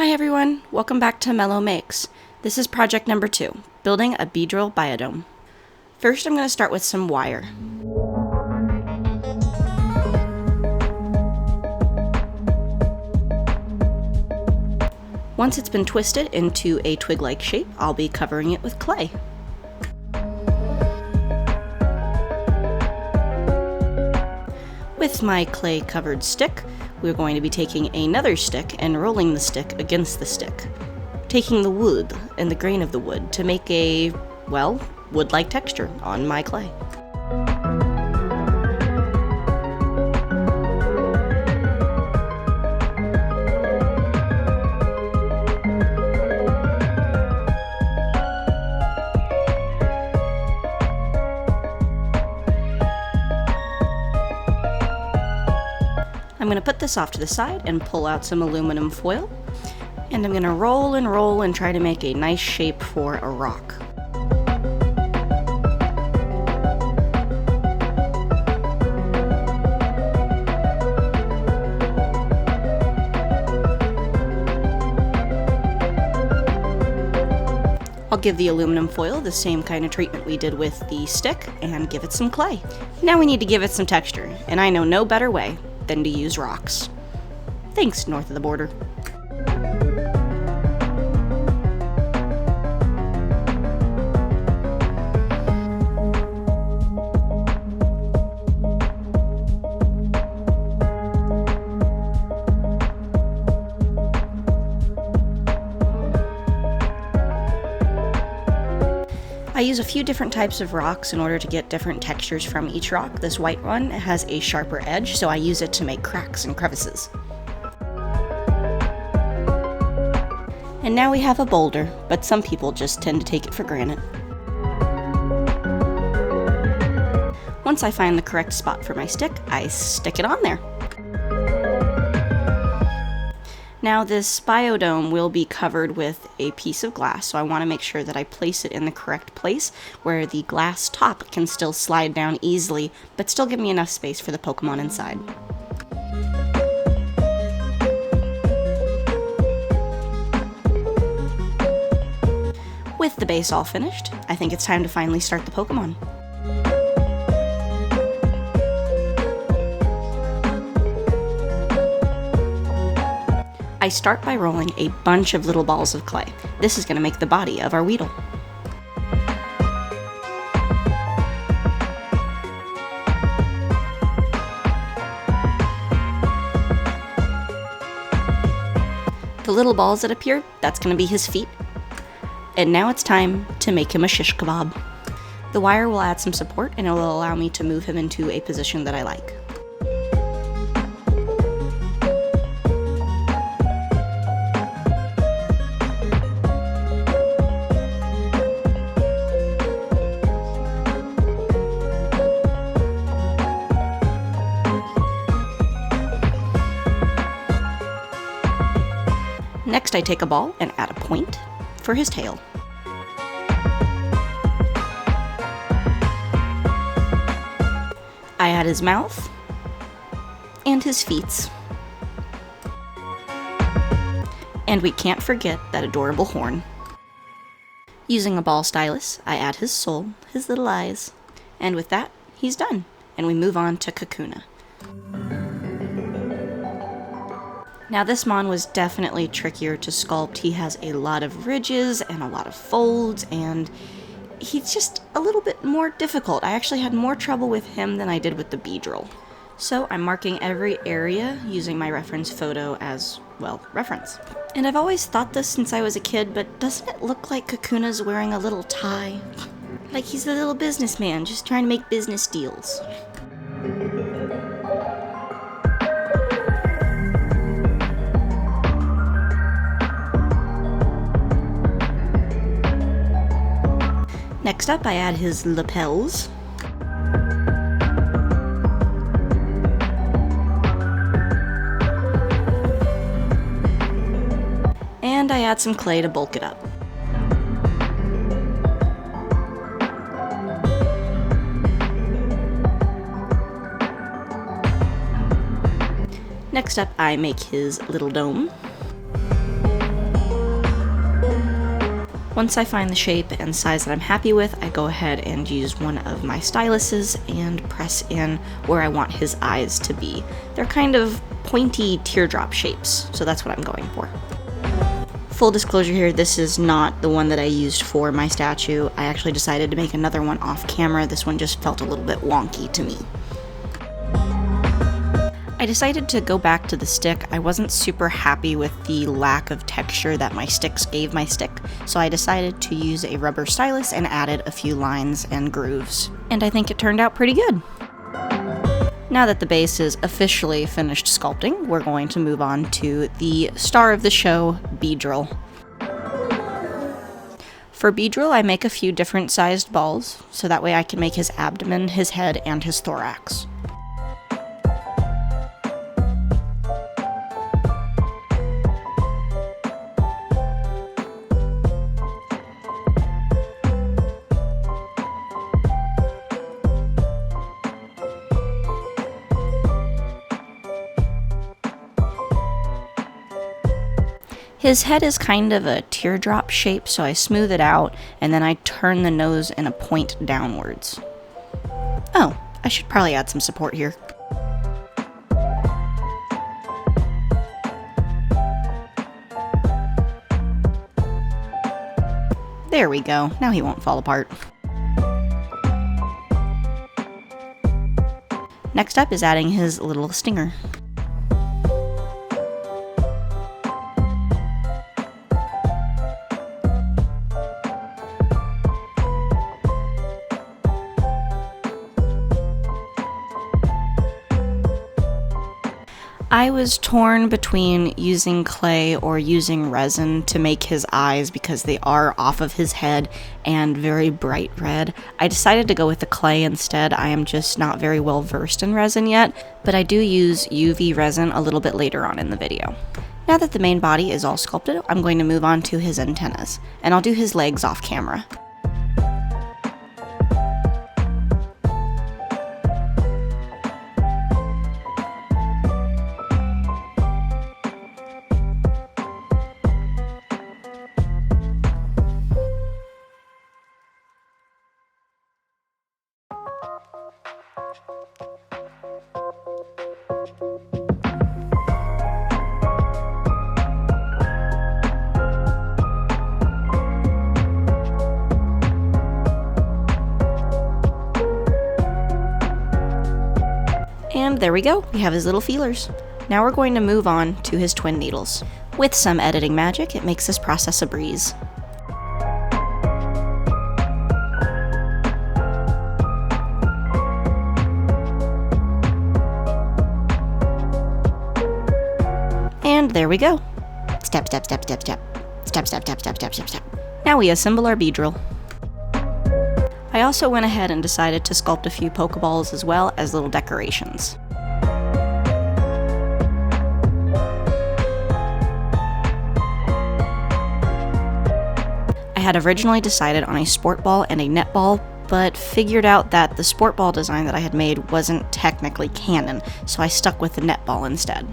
Hi everyone, welcome back to Mellow Makes. This is project number 2, building a Beedrill biodome. First I'm going to start with some wire. Once it's been twisted into a twig-like shape, I'll be covering it with clay. With my clay-covered stick, we're going to be taking another stick and rolling the stick against the stick, taking the wood and the grain of the wood to make a, well, wood-like texture on my clay. I'm going to put this off to the side and pull out some aluminum foil, and I'm going to roll and roll and try to make a nice shape for a rock. I'll give the aluminum foil the same kind of treatment we did with the stick and give it some clay. Now we need to give it some texture, and I know no better way than to use rocks. Thanks, north of the border. I use a few different types of rocks in order to get different textures from each rock. This white one has a sharper edge, so I use it to make cracks and crevices. And now we have a boulder, but some people just tend to take it for granted. Once I find the correct spot for my stick, I stick it on there. Now this biodome will be covered with a piece of glass, so I want to make sure that I place it in the correct place where the glass top can still slide down easily, but still give me enough space for the Pokemon inside. With the base all finished, I think it's time to finally start the Pokemon. I start by rolling a bunch of little balls of clay. This is going to make the body of our Weedle. The little balls that appear, that's going to be his feet. And now it's time to make him a shish kebab. The wire will add some support and it will allow me to move him into a position that I like. Next, I take a ball and add a point for his tail. I add his mouth and his feet. And we can't forget that adorable horn. Using a ball stylus, I add his soul, his little eyes, and with that, he's done, and we move on to Kakuna. Now this mon was definitely trickier to sculpt. He has a lot of ridges and a lot of folds, and he's just a little bit more difficult. I actually had more trouble with him than I did with the Beedrill. So I'm marking every area using my reference photo as, well, reference. And I've always thought this since I was a kid, but doesn't it look like Kakuna's wearing a little tie? Like he's a little businessman just trying to make business deals. Next up, I add his lapels. And I add some clay to bulk it up. Next up, I make his little dome. Once I find the shape and size that I'm happy with, I go ahead and use one of my styluses and press in where I want his eyes to be. They're kind of pointy teardrop shapes, so that's what I'm going for. Full disclosure here, this is not the one that I used for my statue. I actually decided to make another one off camera. This one just felt a little bit wonky to me. I decided to go back to the stick. I wasn't super happy with the lack of texture that my sticks gave my stick, so I decided to use a rubber stylus and added a few lines and grooves. And I think it turned out pretty good. Now that the base is officially finished sculpting, we're going to move on to the star of the show, Beedrill. For Beedrill, I make a few different sized balls, so that way I can make his abdomen, his head, and his thorax. His head is kind of a teardrop shape, so I smooth it out, and then I turn the nose in a point downwards. Oh, I should probably add some support here. There we go, now he won't fall apart. Next up is adding his little stinger. I was torn between using clay or using resin to make his eyes because they are off of his head and very bright red. I decided to go with the clay instead. I am just not very well versed in resin yet, but I do use UV resin a little bit later on in the video. Now that the main body is all sculpted, I'm going to move on to his antennas, and I'll do his legs off camera. And there we go, we have his little feelers. Now we're going to move on to his twin needles. With some editing magic, it makes this process a breeze. And there we go. Step, step, step, step, step. Step, step, step, step, step, step, step. Now we assemble our Beedrill. I also went ahead and decided to sculpt a few Pokeballs as well as little decorations. I had originally decided on a sport ball and a netball, but figured out that the sport ball design that I had made wasn't technically canon, so I stuck with the netball instead.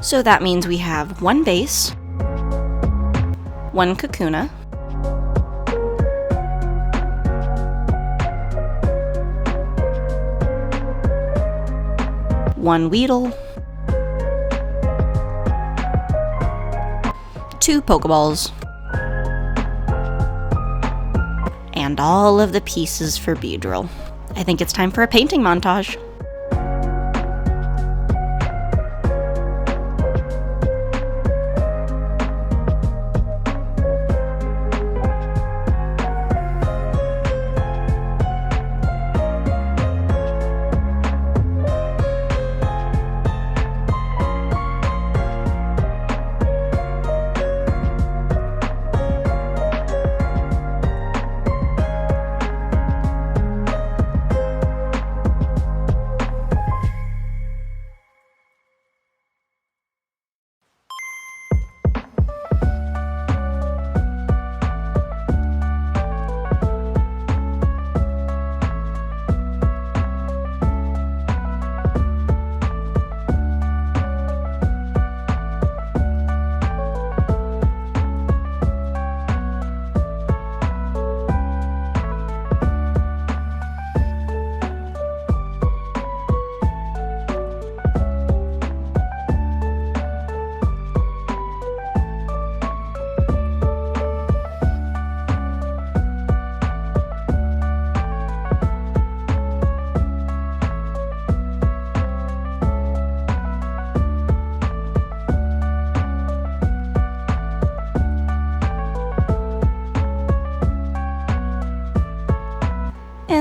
So that means we have one base, one Kakuna, one Weedle, two Pokeballs, and all of the pieces for Beedrill. I think it's time for a painting montage.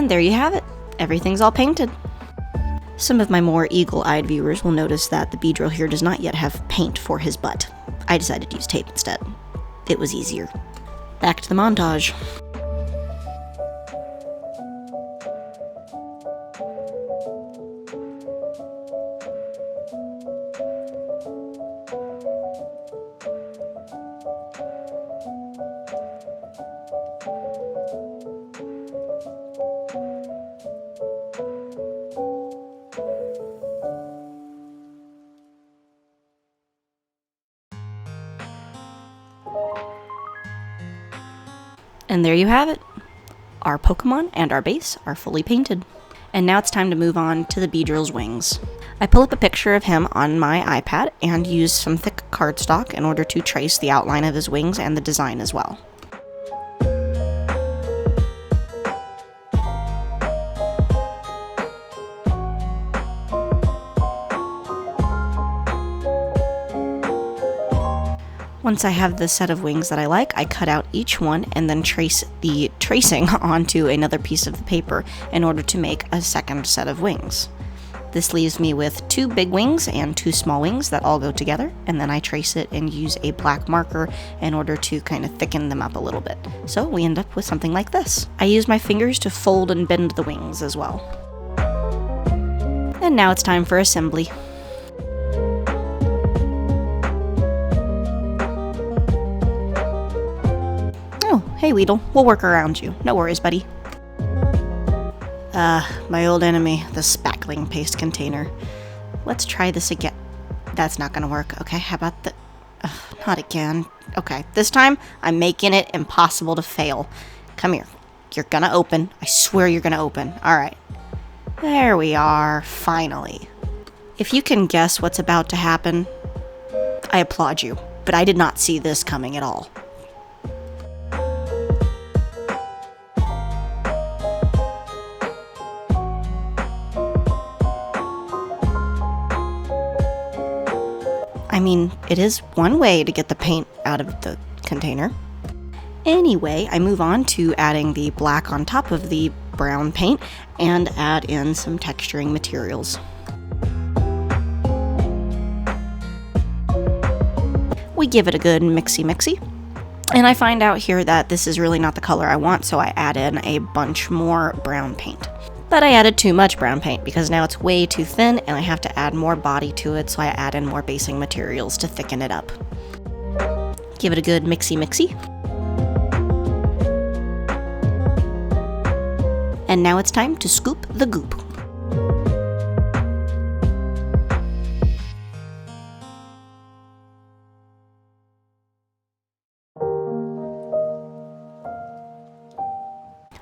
And there you have it. Everything's all painted. Some of my more eagle-eyed viewers will notice that the Beedrill here does not yet have paint for his butt. I decided to use tape instead. It was easier. Back to the montage. And there you have it. Our Pokemon and our base are fully painted. And now it's time to move on to the Beedrill's wings. I pull up a picture of him on my iPad and use some thick cardstock in order to trace the outline of his wings and the design as well. Once I have the set of wings that I like, I cut out each one and then trace the tracing onto another piece of the paper in order to make a second set of wings. This leaves me with 2 big wings and 2 small wings that all go together, and then I trace it and use a black marker in order to kind of thicken them up a little bit. So we end up with something like this. I use my fingers to fold and bend the wings as well. And now it's time for assembly. Oh, hey Weedle, we'll work around you. No worries, buddy. My old enemy, the spackling paste container. Let's try this again. That's not gonna work. Okay, how about the... not again. Okay, this time I'm making it impossible to fail. Come here. You're gonna open. I swear you're gonna open. Alright. There we are, finally. If you can guess what's about to happen, I applaud you, but I did not see this coming at all. I mean, it is one way to get the paint out of the container. Anyway, I move on to adding the black on top of the brown paint and add in some texturing materials. We give it a good mixy-mixy. And I find out here that this is really not the color I want, so I add in a bunch more brown paint. But I added too much brown paint because now it's way too thin and I have to add more body to it, so I add in more basing materials to thicken it up. Give it a good mixy-mixy. And now it's time to scoop the goop.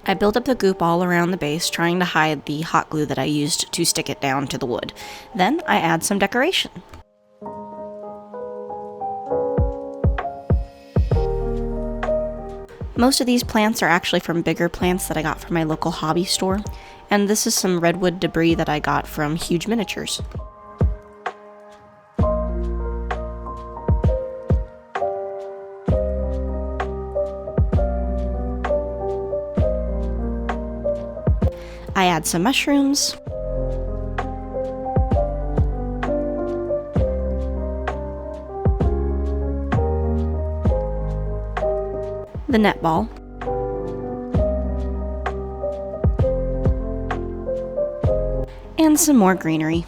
I build up the goop all around the base, trying to hide the hot glue that I used to stick it down to the wood. Then I add some decoration. Most of these plants are actually from bigger plants that I got from my local hobby store, and this is some redwood debris that I got from Huge Miniatures. I add some mushrooms, the netball, and some more greenery.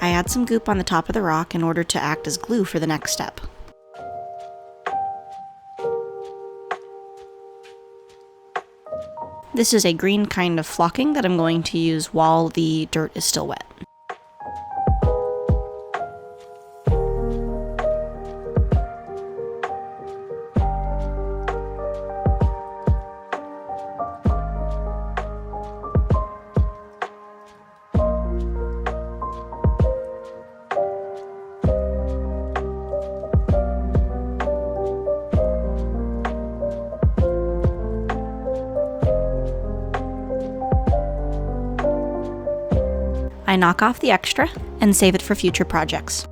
I add some goop on the top of the rock in order to act as glue for the next step. This is a green kind of flocking that I'm going to use while the dirt is still wet. I knock off the extra and save it for future projects.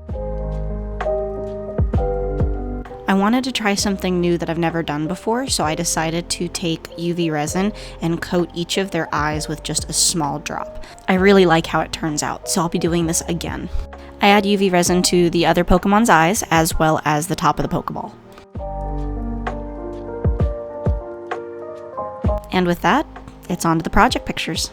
I wanted to try something new that I've never done before, so I decided to take UV resin and coat each of their eyes with just a small drop. I really like how it turns out, so I'll be doing this again. I add UV resin to the other Pokemon's eyes, as well as the top of the Pokeball. And with that, it's on to the project pictures.